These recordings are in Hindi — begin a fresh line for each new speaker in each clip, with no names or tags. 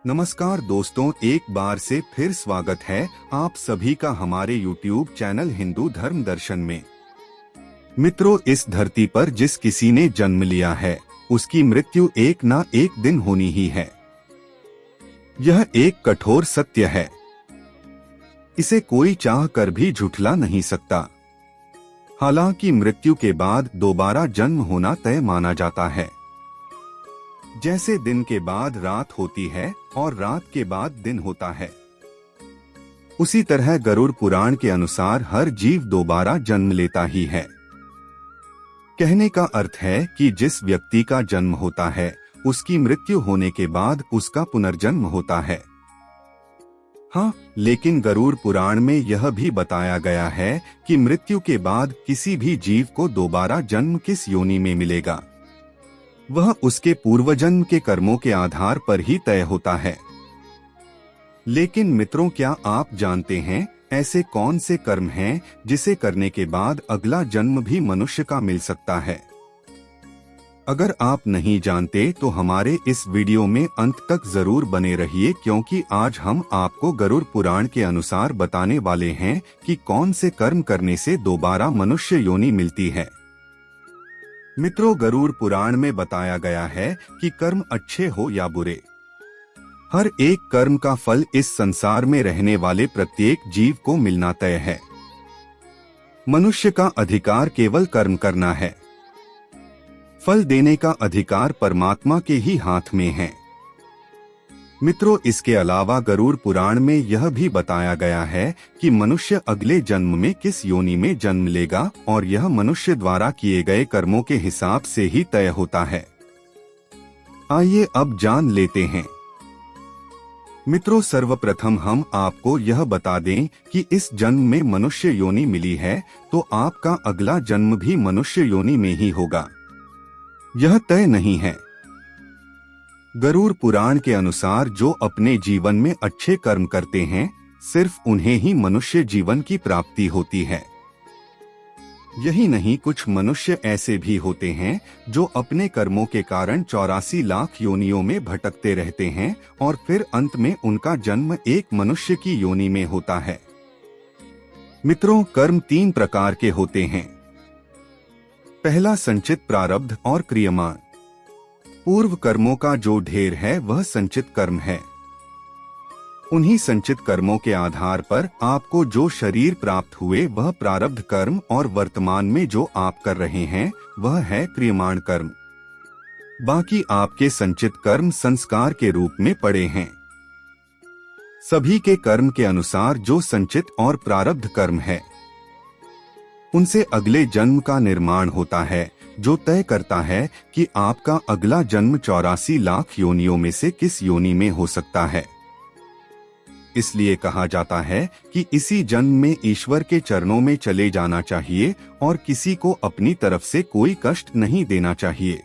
नमस्कार दोस्तों, एक बार से फिर स्वागत है आप सभी का हमारे YouTube चैनल हिंदू धर्म दर्शन में। मित्रों, इस धरती पर जिस किसी ने जन्म लिया है उसकी मृत्यु एक ना एक दिन होनी ही है। यह एक कठोर सत्य है, इसे कोई चाह कर भी झुठला नहीं सकता। हालांकि मृत्यु के बाद दोबारा जन्म होना तय माना जाता है। जैसे दिन के बाद रात होती है और रात के बाद दिन होता है, उसी तरह गरुड़ पुराण के अनुसार हर जीव दोबारा जन्म लेता ही है। कहने का अर्थ है कि जिस व्यक्ति का जन्म होता है उसकी मृत्यु होने के बाद उसका पुनर्जन्म होता है। हाँ, लेकिन गरुड़ पुराण में यह भी बताया गया है कि मृत्यु के बाद किसी भी जीव को दोबारा जन्म किस योनि में मिलेगा, वह उसके पूर्वजन्म के कर्मों के आधार पर ही तय होता है। लेकिन मित्रों, क्या आप जानते हैं ऐसे कौन से कर्म हैं जिसे करने के बाद अगला जन्म भी मनुष्य का मिल सकता है? अगर आप नहीं जानते तो हमारे इस वीडियो में अंत तक जरूर बने रहिए, क्योंकि आज हम आपको गरुड़ पुराण के अनुसार बताने वाले हैं कि कौन से कर्म करने से दोबारा मनुष्य योनि मिलती है। मित्रों, गरुड़ पुराण में बताया गया है कि कर्म अच्छे हो या बुरे, हर एक कर्म का फल इस संसार में रहने वाले प्रत्येक जीव को मिलना तय है। मनुष्य का अधिकार केवल कर्म करना है, फल देने का अधिकार परमात्मा के ही हाथ में है। मित्रों, इसके अलावा गरुड़ पुराण में यह भी बताया गया है कि मनुष्य अगले जन्म में किस योनि में जन्म लेगा और यह मनुष्य द्वारा किए गए कर्मों के हिसाब से ही तय होता है। आइए अब जान लेते हैं। मित्रों, सर्वप्रथम हम आपको यह बता दें कि इस जन्म में मनुष्य योनि मिली है तो आपका अगला जन्म भी मनुष्य योनि में ही होगा, यह तय नहीं है। गरुड़ पुराण के अनुसार जो अपने जीवन में अच्छे कर्म करते हैं सिर्फ उन्हें ही मनुष्य जीवन की प्राप्ति होती है। यही नहीं, कुछ मनुष्य ऐसे भी होते हैं जो अपने कर्मों के कारण 84 लाख योनियों में भटकते रहते हैं और फिर अंत में उनका जन्म एक मनुष्य की योनि में होता है। मित्रों, कर्म 3 प्रकार के होते हैं। पहला, संचित प्रारब्ध और क्रियमाण। पूर्व कर्मों का जो ढेर है वह संचित कर्म है। उन्हीं संचित कर्मों के आधार पर आपको जो शरीर प्राप्त हुए वह प्रारब्ध कर्म, और वर्तमान में जो आप कर रहे हैं वह है क्रियमाण कर्म। बाकी आपके संचित कर्म संस्कार के रूप में पड़े हैं। सभी के कर्म के अनुसार जो संचित और प्रारब्ध कर्म है उनसे अगले जन्म का निर्माण होता है, जो तय करता है कि आपका अगला जन्म 84 लाख योनियों में से किस योनि में हो सकता है। इसलिए कहा जाता है कि इसी जन्म में ईश्वर के चरणों में चले जाना चाहिए और किसी को अपनी तरफ से कोई कष्ट नहीं देना चाहिए।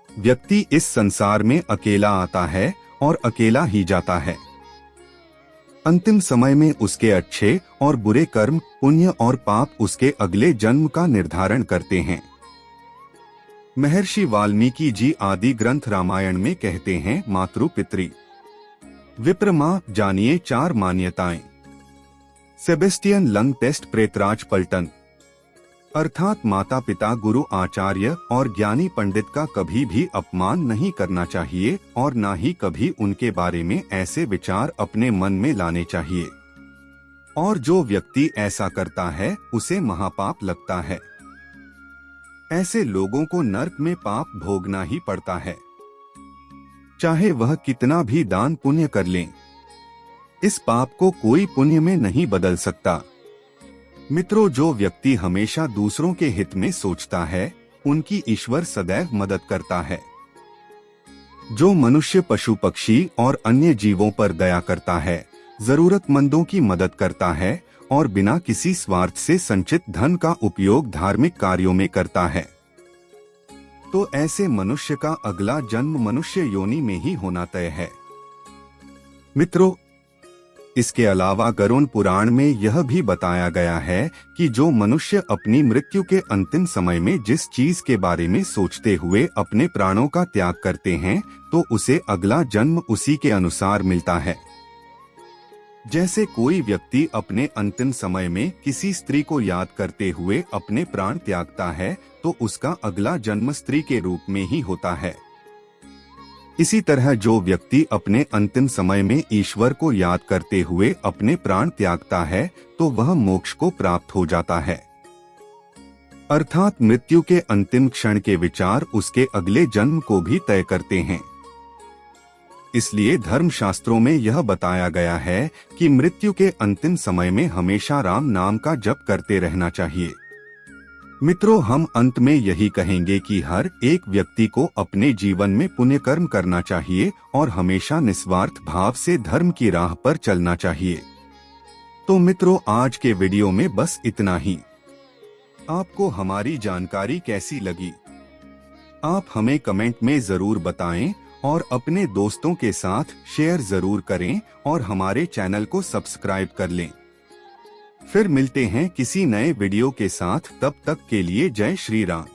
व्यक्ति इस संसार में अकेला आता है और अकेला ही जाता है। अंतिम समय में उसके अच्छे और बुरे कर्म, पुण्य और पाप उसके अगले जन्म का निर्धारण करते हैं। महर्षि वाल्मीकि जी आदि ग्रंथ रामायण में कहते हैं, मातृ पितृ विप्र मां जानिए 4 मान्यताएं। सेबेस्टियन लंग टेस्ट प्रेतराज पलटन, अर्थात माता पिता, गुरु, आचार्य और ज्ञानी पंडित का कभी भी अपमान नहीं करना चाहिए और ना ही कभी उनके बारे में ऐसे विचार अपने मन में लाने चाहिए। और जो व्यक्ति ऐसा करता है उसे महापाप लगता है। ऐसे लोगों को नरक में पाप भोगना ही पड़ता है, चाहे वह कितना भी दान पुण्य कर लें। इस पाप को कोई पुण्य में नहीं बदल सकता। मित्रों, जो व्यक्ति हमेशा दूसरों के हित में सोचता है उनकी ईश्वर सदैव मदद करता है। जो मनुष्य, पशु, पक्षी और अन्य जीवों पर दया करता है, जरूरतमंदों की मदद करता है और बिना किसी स्वार्थ से संचित धन का उपयोग धार्मिक कार्यों में करता है, तो ऐसे मनुष्य का अगला जन्म मनुष्य योनि में ही होना तय है। मित्रों, इसके अलावा गरुड़ पुराण में यह भी बताया गया है कि जो मनुष्य अपनी मृत्यु के अंतिम समय में जिस चीज के बारे में सोचते हुए अपने प्राणों का त्याग करते हैं तो उसे अगला जन्म उसी के अनुसार मिलता है। जैसे कोई व्यक्ति अपने अंतिम समय में किसी स्त्री को याद करते हुए अपने प्राण त्यागता है तो उसका अगला जन्म स्त्री के रूप में ही होता है। इसी तरह जो व्यक्ति अपने अंतिम समय में ईश्वर को याद करते हुए अपने प्राण त्यागता है तो वह मोक्ष को प्राप्त हो जाता है। अर्थात मृत्यु के अंतिम क्षण के विचार उसके अगले जन्म को भी तय करते हैं। इसलिए धर्मशास्त्रों में यह बताया गया है कि मृत्यु के अंतिम समय में हमेशा राम नाम का जप करते रहना चाहिए। मित्रों, हम अंत में यही कहेंगे कि हर एक व्यक्ति को अपने जीवन में पुण्य कर्म करना चाहिए और हमेशा निस्वार्थ भाव से धर्म की राह पर चलना चाहिए। तो मित्रों, आज के वीडियो में बस इतना ही। आपको हमारी जानकारी कैसी लगी? आप हमें कमेंट में जरूर बताएं और अपने दोस्तों के साथ शेयर जरूर करें और हमारे चैनल को सब्सक्राइब कर लें। फिर मिलते हैं किसी नए वीडियो के साथ, तब तक के लिए जय श्री राम।